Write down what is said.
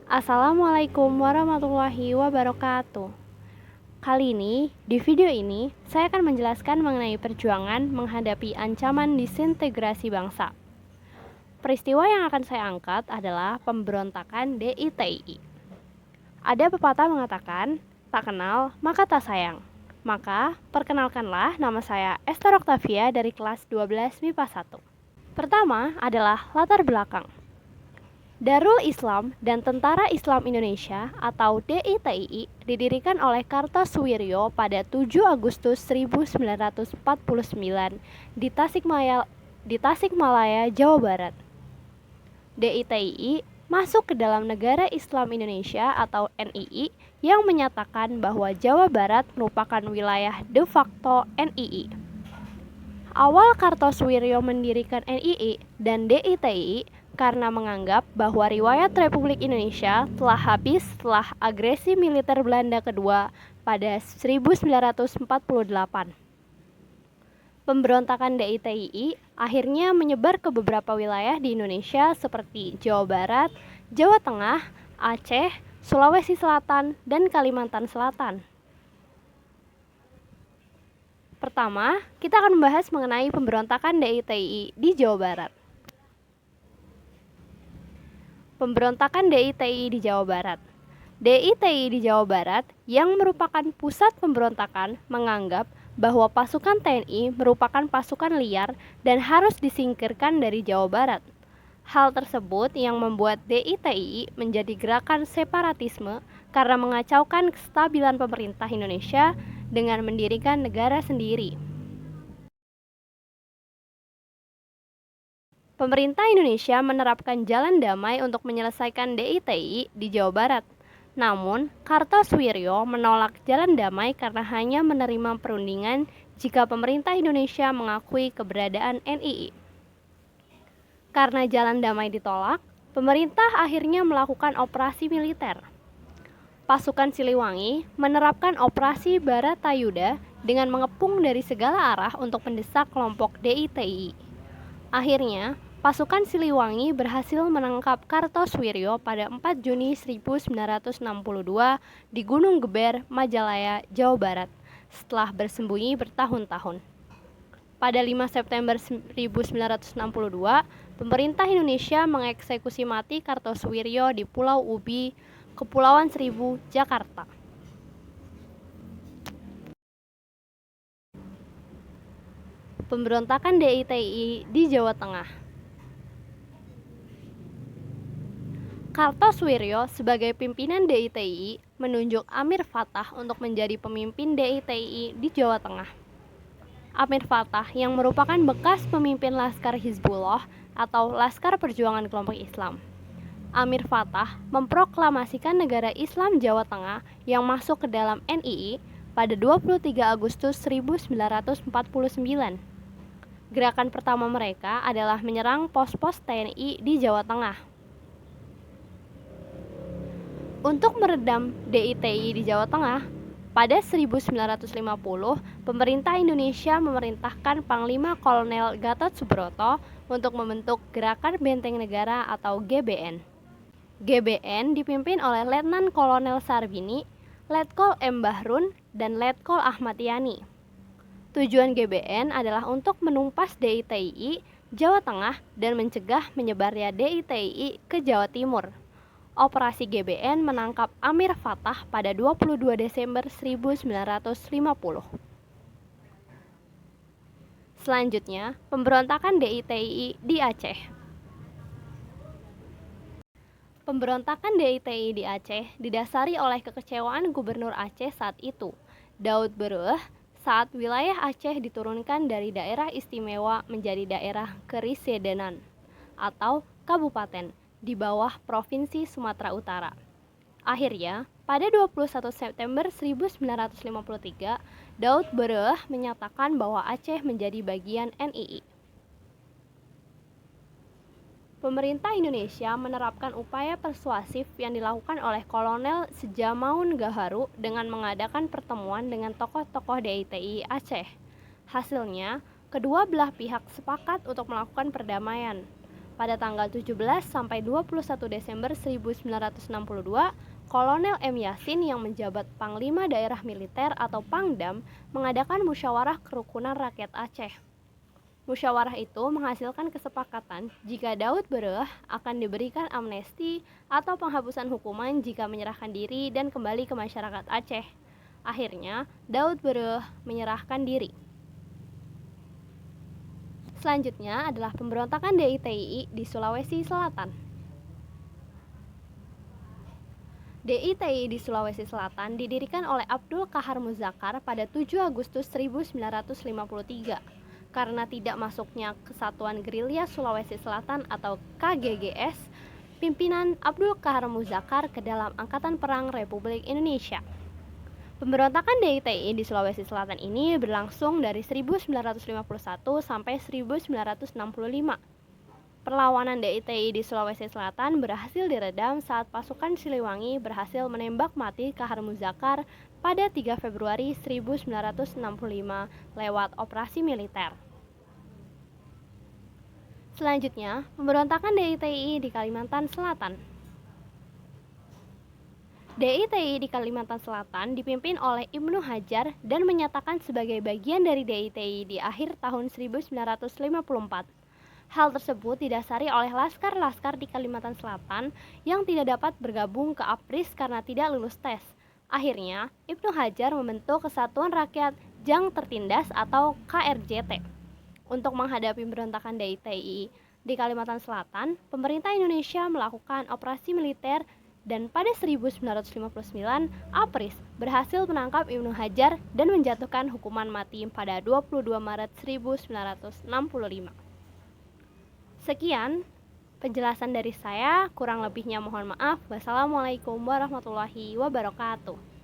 Assalamualaikum warahmatullahi wabarakatuh. Kali ini, di video ini, saya akan menjelaskan mengenai perjuangan menghadapi ancaman disintegrasi bangsa. Peristiwa yang akan saya angkat adalah pemberontakan DITI. Ada pepatah mengatakan, tak kenal maka tak sayang. Maka, perkenalkanlah nama saya Esther Octavia dari kelas 12 MIPA 1. Pertama adalah latar belakang. Darul Islam dan Tentara Islam Indonesia atau DITI didirikan oleh Kartosuwiryo pada 7 Agustus 1949 di Tasikmalaya, Jawa Barat. DITI masuk ke dalam Negara Islam Indonesia atau NII yang menyatakan bahwa Jawa Barat merupakan wilayah de facto NII. Awal Kartosuwiryo mendirikan NII dan DITI karena menganggap bahwa riwayat Republik Indonesia telah habis setelah agresi militer Belanda kedua pada 1948. Pemberontakan DITI akhirnya menyebar ke beberapa wilayah di Indonesia seperti Jawa Barat, Jawa Tengah, Aceh, Sulawesi Selatan, dan Kalimantan Selatan. Pertama, kita akan membahas mengenai pemberontakan DITI di Jawa Barat. Pemberontakan DITI di Jawa Barat. DITI di Jawa Barat yang merupakan pusat pemberontakan menganggap bahwa pasukan TNI merupakan pasukan liar dan harus disingkirkan dari Jawa Barat. Hal tersebut yang membuat DITI menjadi gerakan separatisme karena mengacaukan kestabilan pemerintah Indonesia dengan mendirikan negara sendiri. Pemerintah Indonesia menerapkan jalan damai untuk menyelesaikan DITI di Jawa Barat. Namun, Kartosuwiryo menolak jalan damai karena hanya menerima perundingan jika pemerintah Indonesia mengakui keberadaan NII. Karena jalan damai ditolak, pemerintah akhirnya melakukan operasi militer. Pasukan Siliwangi menerapkan operasi Baratayuda dengan mengepung dari segala arah untuk mendesak kelompok DITI. Akhirnya, pasukan Siliwangi berhasil menangkap Kartosuwiryo pada 4 Juni 1962 di Gunung Geber, Majalaya, Jawa Barat, setelah bersembunyi bertahun-tahun. Pada 5 September 1962, pemerintah Indonesia mengeksekusi mati Kartosuwiryo di Pulau Ubi, Kepulauan Seribu, Jakarta. Pemberontakan DITI di Jawa Tengah. Kartosuwiryo sebagai pimpinan DITI menunjuk Amir Fattah untuk menjadi pemimpin DITI di Jawa Tengah. Amir Fattah yang merupakan bekas pemimpin Laskar Hizbullah atau Laskar Perjuangan Kelompok Islam. Amir Fattah memproklamasikan negara Islam Jawa Tengah yang masuk ke dalam NII pada 23 Agustus 1949. Gerakan pertama mereka adalah menyerang pos-pos TNI di Jawa Tengah. Untuk meredam DITI di Jawa Tengah, pada 1950, pemerintah Indonesia memerintahkan Panglima Kolonel Gatot Subroto untuk membentuk Gerakan Benteng Negara atau GBN. GBN dipimpin oleh Letnan Kolonel Sarbini, Letkol M. Bahrun, dan Letkol Ahmad Yani. Tujuan GBN adalah untuk menumpas DITI Jawa Tengah dan mencegah menyebarnya DITI ke Jawa Timur. Operasi GBN menangkap Amir Fattah pada 22 Desember 1950. Selanjutnya, pemberontakan DITI di Aceh. Pemberontakan DITI di Aceh didasari oleh kekecewaan Gubernur Aceh saat itu, Daud Bereuh, saat wilayah Aceh diturunkan dari daerah istimewa menjadi daerah Kerisidenan atau kabupaten di bawah Provinsi Sumatera Utara. Akhirnya, pada 21 September 1953, Daud Bereuh menyatakan bahwa Aceh menjadi bagian NII. Pemerintah Indonesia menerapkan upaya persuasif yang dilakukan oleh Kolonel Sejamaun Gaharu dengan mengadakan pertemuan dengan tokoh-tokoh DITI Aceh. Hasilnya, kedua belah pihak sepakat untuk melakukan perdamaian. Pada tanggal 17 sampai 21 Desember 1962, Kolonel M. Yasin yang menjabat Panglima Daerah Militer atau Pangdam mengadakan musyawarah kerukunan rakyat Aceh. Musyawarah itu menghasilkan kesepakatan jika Daud Bereh akan diberikan amnesti atau penghapusan hukuman jika menyerahkan diri dan kembali ke masyarakat Aceh. Akhirnya, Daud Bereh menyerahkan diri. Selanjutnya adalah pemberontakan DITI di Sulawesi Selatan. DITI di Sulawesi Selatan didirikan oleh Abdul Qahar Muzakkar pada 7 Agustus 1953. Karena tidak masuknya Kesatuan Gerilya Sulawesi Selatan atau KGGS, pimpinan Abdul Qahar Muzakkar ke dalam Angkatan Perang Republik Indonesia. Pemberontakan DITI di Sulawesi Selatan ini berlangsung dari 1951 sampai 1965. Perlawanan DITI di Sulawesi Selatan berhasil diredam saat pasukan Siliwangi berhasil menembak mati Qahar Muzakkar pada 3 Februari 1965 lewat operasi militer. Selanjutnya, pemberontakan DITI di Kalimantan Selatan. DITI di Kalimantan Selatan dipimpin oleh Ibnu Hajar dan menyatakan sebagai bagian dari DITI di akhir tahun 1954. Hal tersebut didasari oleh laskar-laskar di Kalimantan Selatan yang tidak dapat bergabung ke APRIS karena tidak lulus tes. Akhirnya, Ibnu Hajar membentuk Kesatuan Rakyat Jang Tertindas atau KRJT. Untuk menghadapi pemberontakan DITI di Kalimantan Selatan, pemerintah Indonesia melakukan operasi militer dan pada 1959, APRIS berhasil menangkap Ibnu Hajar dan menjatuhkan hukuman mati pada 22 Maret 1965. Sekian penjelasan dari saya, kurang lebihnya mohon maaf. Wassalamualaikum warahmatullahi wabarakatuh.